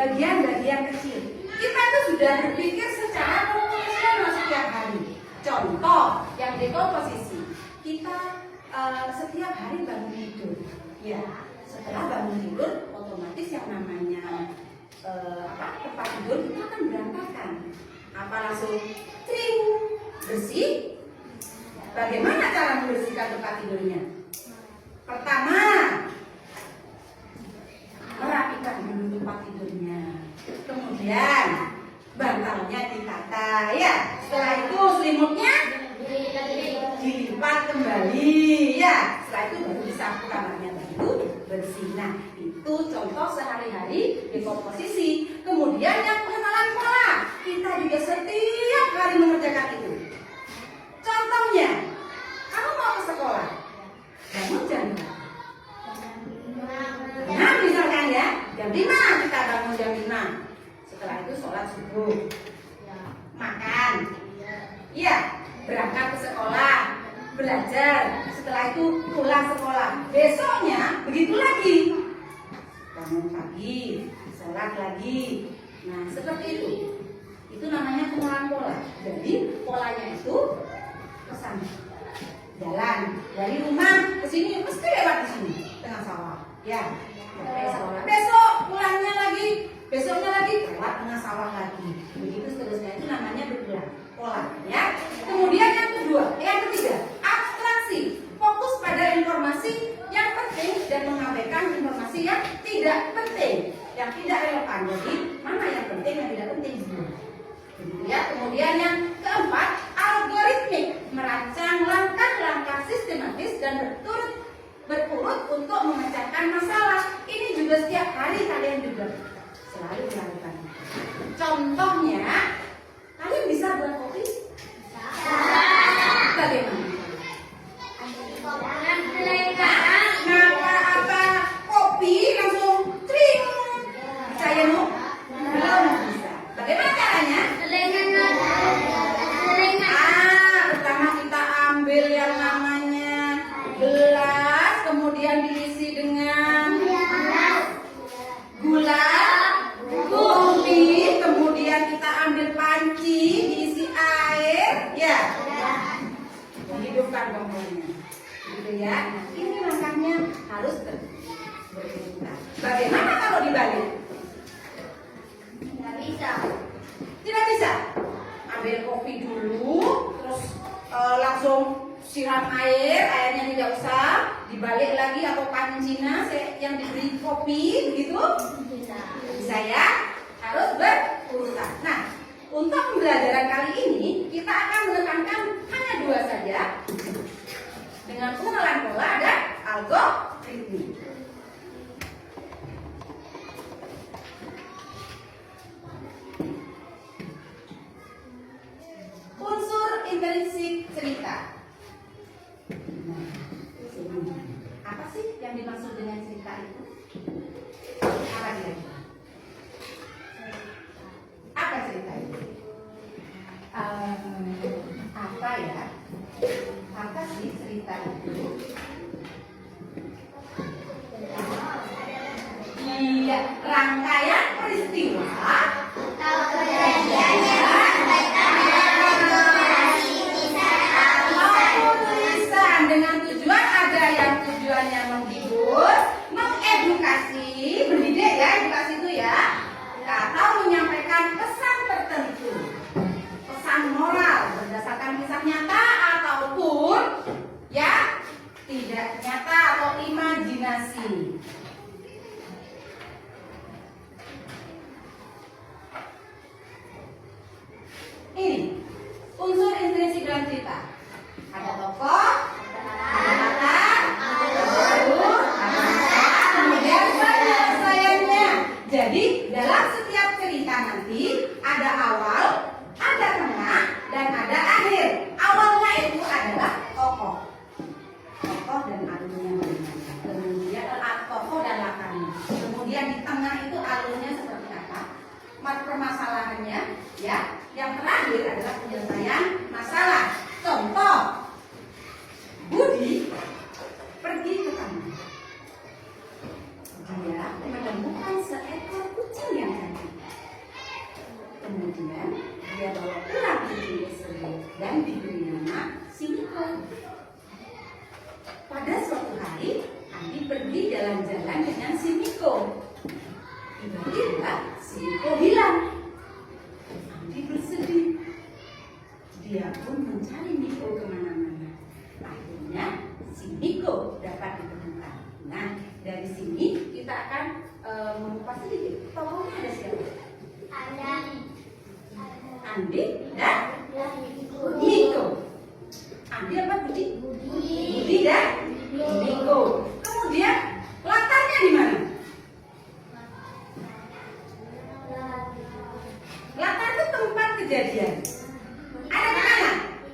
bagian-bagian kecil. Kita itu sudah berpikir secara proporsional setiap hari. Contoh yang dekomposisi, kita setiap hari bangun tidur, ya. Setelah bangun tidur, otomatis yang namanya tempat tidur kita akan berantakan. Apa langsung tring bersih? Bagaimana cara membersihkan tempat tidurnya? Pertama, merapikan dulu tempat tidurnya. Kemudian bantalnya ditata, ya. Setelah itu selimutnya dilipat kembali, ya. Setelah itu baru disapu kamarnya baru bersih. Nah, itu contoh sehari-hari dekomposisi. Kemudian yang pengenalan pola, kita juga setiap hari mengerjakan itu. Contohnya, kamu mau ke sekolah, bangun jam 5 misalkan ya, jam 5 kita bangun jam 5. Setelah itu sholat subuh, makan, iya, berangkat ke sekolah, belajar. Setelah itu pulang sekolah. Besoknya begitu lagi, bangun pagi, sholat lagi. Nah, seperti itu. Itu namanya pengenalan pola. Jadi polanya itu pesan jalan dari rumah ke sini mesti lewat di sini tengah sawah, ya. Sawah. Besok pulangnya lagi, besoknya lagi lewat tengah sawah lagi. Begitu seterusnya, itu namanya berulang pola, ya. Kemudian yang ketiga, abstraksi, fokus pada informasi yang penting dan mengabaikan informasi yang tidak penting, yang tidak relevan. Jadi mana yang penting, yang tidak penting. Begitu ya. Kemudian yang keempat, algoritmik, merancang langkah-langkah sistematis dan berurut untuk memecahkan masalah. Ini juga setiap hari kalian juga selalu melakukan. Contohnya, kalian bisa buat kopi? Bagaimana? Apa kopi langsung tring? Saya mau belum bisa. Bagaimana caranya? Pertama kita ambil yang namanya gelas, kemudian diisi dengan gula, kopi, kemudian kita ambil panci, diisi air, ya. Menghidupkan kompornya, gitu ya. Nah, ini langkahnya harus berurutan. Bagaimana kalau dibalik? Tidak bisa. Tidak bisa. Ambil kopi dulu, terus langsung siram airnya tidak usah, dibalik lagi atau pancinya yang diberi kopi, begitu? Bisa ya, harus berurutan. Nah, untuk pembelajaran kali ini kita akan menekankan hanya 2 saja, dengan pengenalan pola dan algoritmik. Unsur intrinsik cerita. Apa sih yang dimaksud dengan cerita itu? Apa dia? Apa cerita itu? Apa ya? Apa sih cerita itu? Iya, rangkaian peristiwa atau kejadian dengan tujuan, ada yang tujuannya menghibur, mengedukasi, mendidik ya, edukasi itu ya, atau menyampaikan pesan tertentu, pesan moral berdasarkan kisah nyata ataupun ya tidak nyata atau imajinasi. Ini unsur intrinsik dalam cerita. Ada tokoh, ada latar, ada alur, ada masalah, kemudian penyelesaiannya. Jadi dalam setiap cerita nanti ada awal, ada tengah, dan ada akhir. Awalnya itu adalah tokoh dan alurnya bagaimana. Kemudian tokoh dan latarnya. Kemudian di tengah itu alurnya seperti apa? Permasalahannya, ya. Yang terakhir adalah penyelesaian masalah. Contoh, Budi pergi ke taman. Dia menemukan seekor kucing yang cantik. si Niko hilang. Andi bersedih. Dia pun mencari Niko kemana-mana. Akhirnya si Niko dapat ditemukan. Nah, dari sini kita akan mengupas sedikit. Tokohnya ada siapa? Andi dan Niko. Andi apa Budi? Budi dan Niko. Kemudian latarnya di mana? Latar itu tempat kejadian. Ada di mana?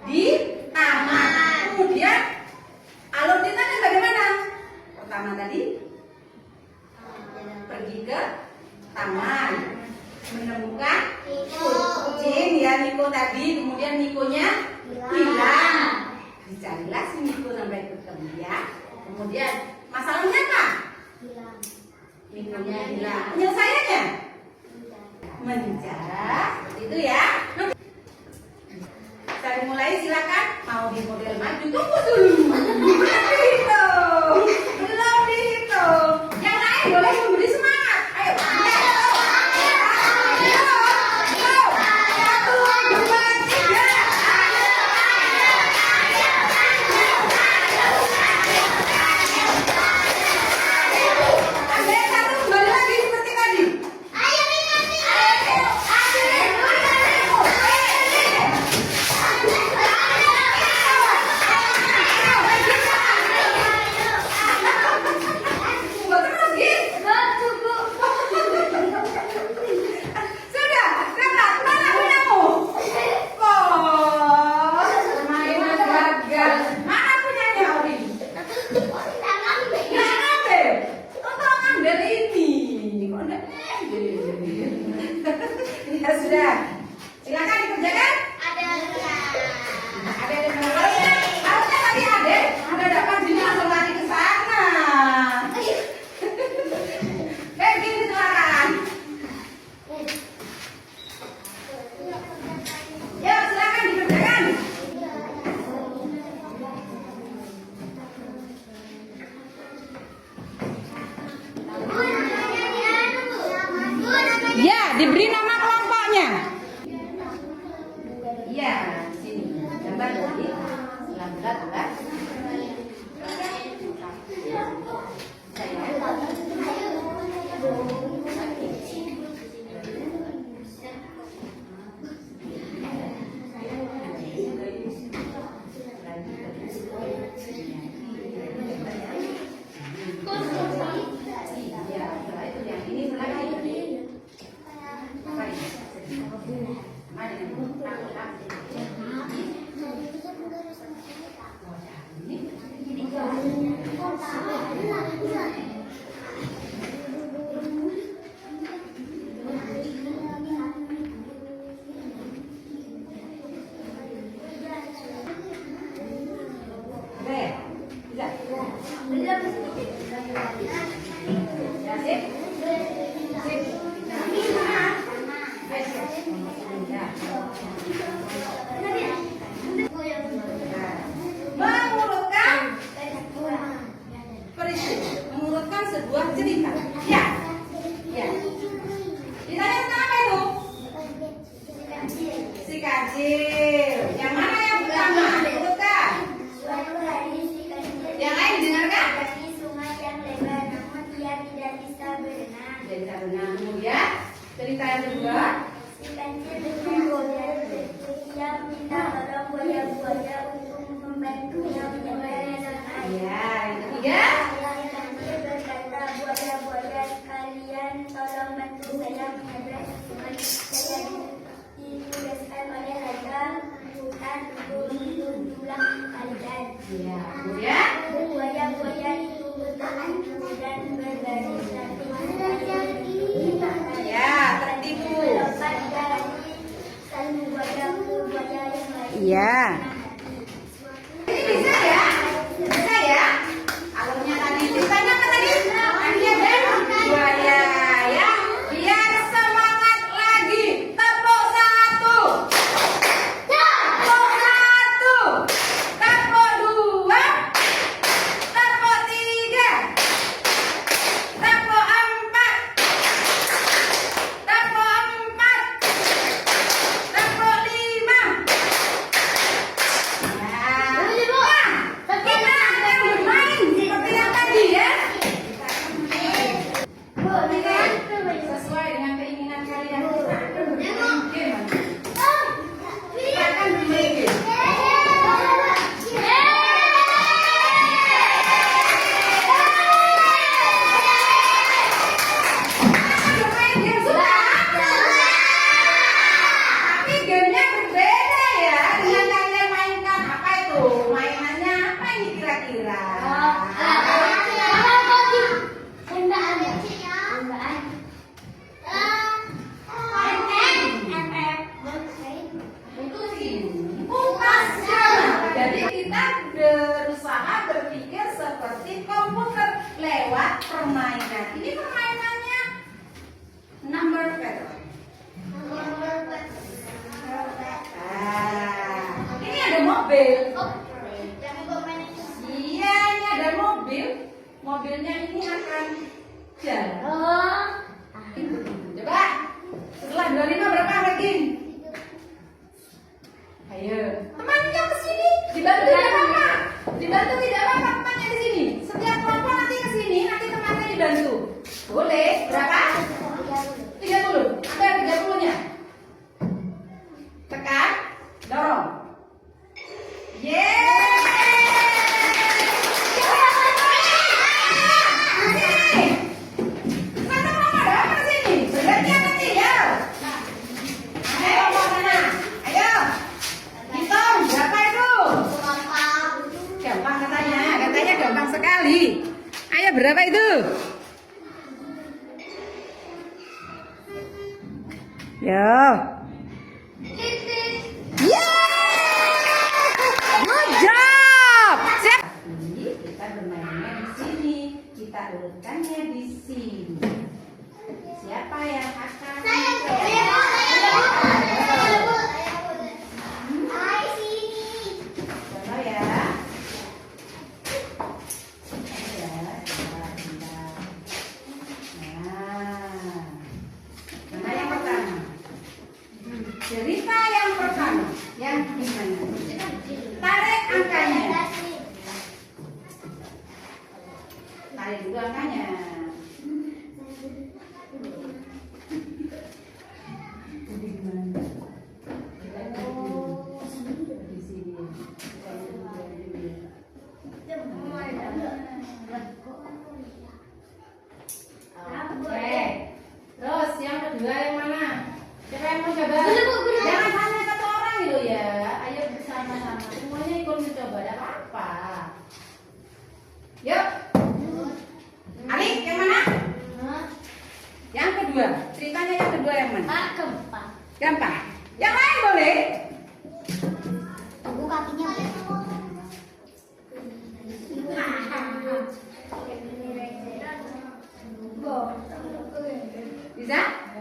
Di taman. Kemudian alur ceritanya bagaimana? Pertama tadi pergi ke taman, menemukan kucing ya Niko tadi. Kemudian Nikonya hilang. Dicarilah si Niko sampai ketemu ya. Kemudian masalahnya apa? Nikonya hilang. Penyelesaiannya? Mengejar, seperti itu ya. Saya mulai, silakan. Mau di model maju, tunggu dulu. Belum dihitung. Belum dihitung. Yang lain boleh memberi semangat. Ayo. Ya sudah, silakan dikerjakan. Ada yang harusnya tadi ada dapat jadi langsung lari ke sana. Gini silakan. Ya silakan dikerjakan. Ya, diberi nama kelompoknya. Iya, sini. Gambar lagi. Selanjutnya gambar. Mengurutkan sebuah cerita. Ya. Ya. Ditanya tentang apa itu? Si kancil. Yang mana yang pertama? Urutkan. Yang lain dengarkan. Sungai yang lebar, namun dia tidak bisa berenang. Tidak bisa berenang. Kemudian cerita yang kedua. Si kancil dengan buaya dia minta tolong buaya-buaya untuk membantunya menyeberang air. Ya, yang ketiga. Si kancil berkata, buaya-buaya sekalian tolong bantu saya menyeberang sungai. Saya ditugaskan oleh raja hutan untuk menunjukkan kalian. Ya, kemudian. Buaya-buaya itu bertemu dan berbaris satu Ya, tertipu. Lepas dari satu buaya yang lain. Iya. Ini bisa ya? Bisa ya? Alurnya tadi ceritanya apa tadi? Andi dan buaya ya. Biar semangat lagi. Tepuk satu. Tepuk satu. Tepuk dua. Tepuk tiga. Tepuk empat. Tepuk mobil. Jangan bawa main. Iya, ini ada mobil. Mobilnya ini akan jalan. Oh. Coba. Setelah 25 berapa lagi? Ayo. Temannya ke sini. Dibantu tidak apa-apa. Dibantu tidak apa-apa temannya di sini. Setiap kelompok nanti ke sini, nanti temannya dibantu. Boleh. Berapa? 30. Ada 30-nya. Tekan. Dorong. Yeay. Gampang sekali. Ayo berapa itu? Yo. Good job. Siap. Kita bermainnya di sini. Kita urutkannya di sini. Siapa yang akan? Cerita yang pertama, yang gimana? Tarik angkanya. Tarik dulu angkanya. Di sini. Oke. Terus yang kedua yang mana? Siapa yang mau coba? Jangan hanya satu orang gitu ya. Ayo bersama-sama. Semuanya ikut mencoba. Ada apa? Yuk. Ali, yang mana? Yang kedua. Ceritanya yang kedua yang mana? Gampang. Yang lain boleh? Tunggu kakinya. Bisa?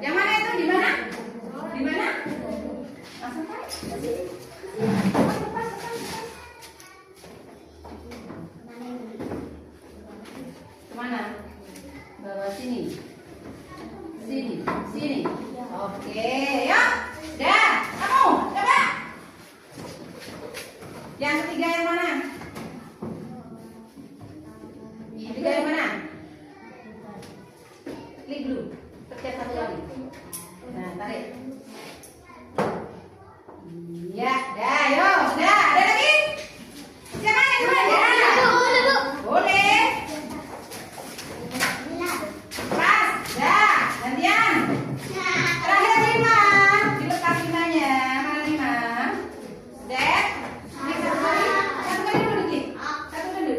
Yang mana itu? Di mana? Di mana? Langsung tarik. Kemana? Bawa sini. Sini. Sini. Oke, yuk. Dah. Kamu, coba. Yang ketiga yang mana? Yang ketiga yang mana? Klik dulu. Pencet satu kali. Nah, tarik. Iya, dah, yuk, dah, ada lagi? Siapa yang dua ya? Boleh. Pas, dah, gantian. Terakhir 5. Dilepas 5-nya. Mana 5? Dek. Ini satu kali dulu dikit. Satu kali dulu.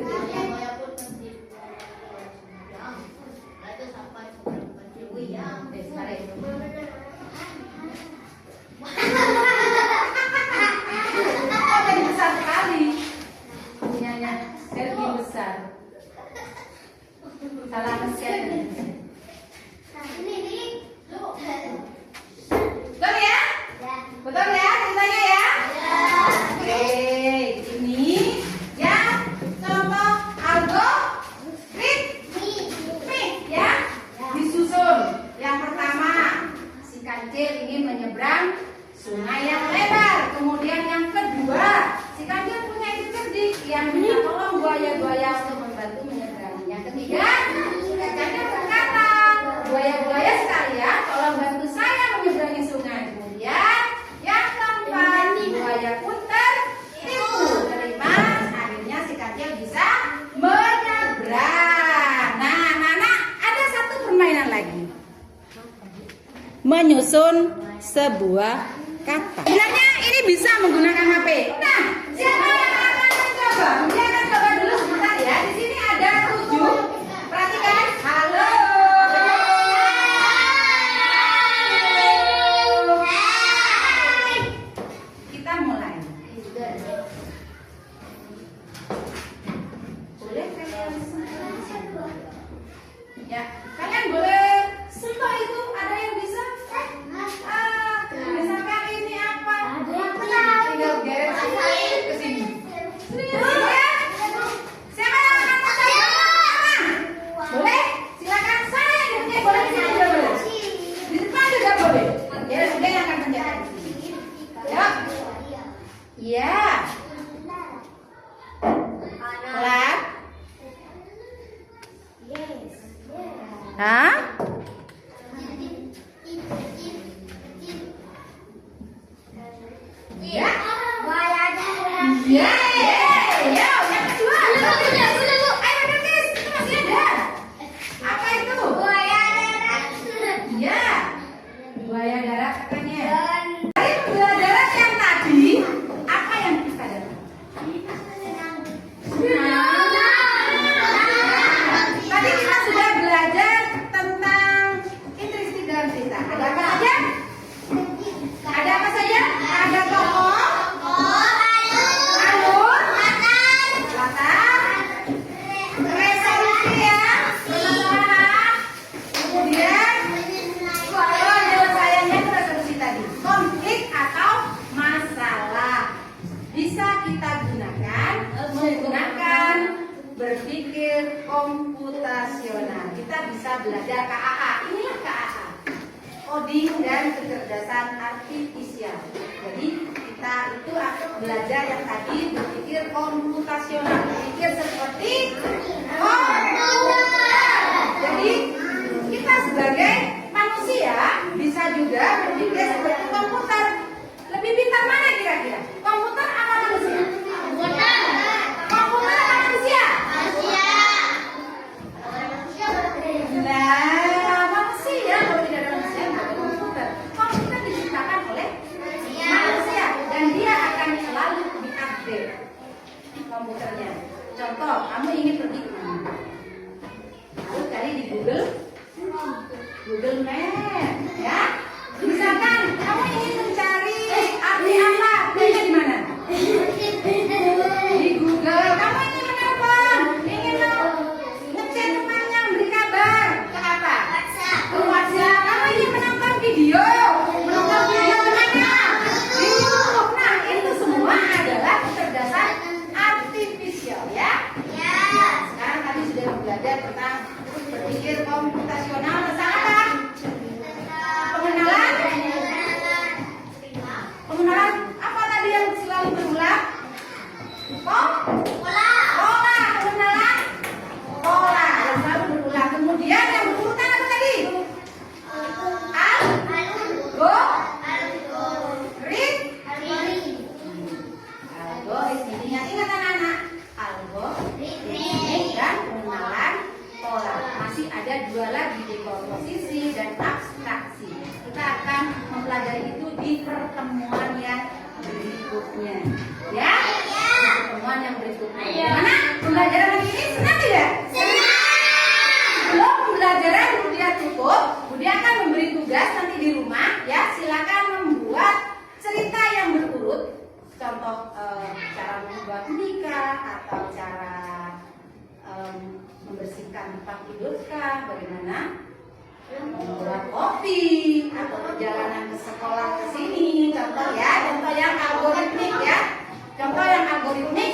Tarik. Jadi besar sekali. Punyanya lebih besar. Salah mesin. Betul ya? Betul ya ceritanya ya? Oke, ini yang contoh algoritmik ya. Disusun. Yang pertama, si kancil ingin menyeberang sungai yang lebar. Kemudian yang kedua, si kancil punya ide cerdik yang minta tolong buaya-buaya untuk membantu menyeberangi. Yang ketiga, si kancil berkata, buaya-buaya sekalian, tolong bantu saya menyeberangi sungai. Kemudian yang keempat, buaya pun tertipu. Kelima, akhirnya si kancil bisa menyeberang. Nah, ada satu permainan lagi. Menyusun sebuah kata. Sebenarnya ini bisa menggunakan HP. Nah, siapa yang akan mencoba? Dia akan coba dulu sebentar ya. Di sini ada 7. Perhatikan. Halo. Kita mulai. Boleh kalian sentuh? Ya, kalian boleh sentuh itu. Ada yang bisa? Misalkan ini apa? Tinggal geret ke sini. cerita. Ada apa saja? Ada apa saja? Ada tokoh, alur, latar, resolusi ya, permasalahan, kemudian penyelesaiannya itu resolusi tadi, konflik atau masalah. Bisa kita gunakan menggunakan berpikir komputasional. Kita bisa belajar KAA. Inilah KAA, coding dan kecerdasan artifisial. Jadi kita itu akan belajar yang tadi berpikir komputasional, berpikir seperti komputer. Jadi kita sebagai manusia bisa juga berpikir seperti komputer. Lebih pintar mana kira-kira? Komputer apa manusia? Komputer apa manusia? Nah, manusia. Kalau tidak ada manusia, tidak ada komputer. Komputer diciptakan oleh manusia dan dia akan selalu diupdate komputernya. Contoh, kamu ingin pergi ke mana? Lalu cari di Google Map, ya. Misalkan kamu ingin mencari api apa? Pilih di mana? Di Google. Kamu ingin menelpon, ingin ngechat temannya, beri kabar ke apa? Ke WhatsApp. Kamu ingin menonton video, di mana? Di YouTube. Nah, itu semua adalah kecerdasan artifisial, ya. Sekarang tadi sudah belajar tentang berpikir komputasional tentang apa? Pengenalan apa tadi yang selalu berulang? Pola. Pengenalan pola yang selalu berulang. Kemudian yang berurutan apa tadi? Algoritma. Ingat anak-anak. Algoritma dan pengenalan pola. Masih ada dua lagi, dekomposisi dan abstraksi. Kita akan mempelajari itu di pertemuan yang berikutnya, ya. Pertemuan yang berikutnya. Gimana? Pembelajaran hari ini senang tidak? Sebelum pembelajaran Budia tutup, Budia akan memberi tugas nanti di rumah, ya. Silakan membuat cerita yang berurut. Contoh cara membuat nikah atau cara membersihkan tempat tidur kah, bagaimana membuat kopi atau perjalanan ke sekolah ke sini. Contoh ya, contoh yang algoritmik ya. Contoh yang algoritmik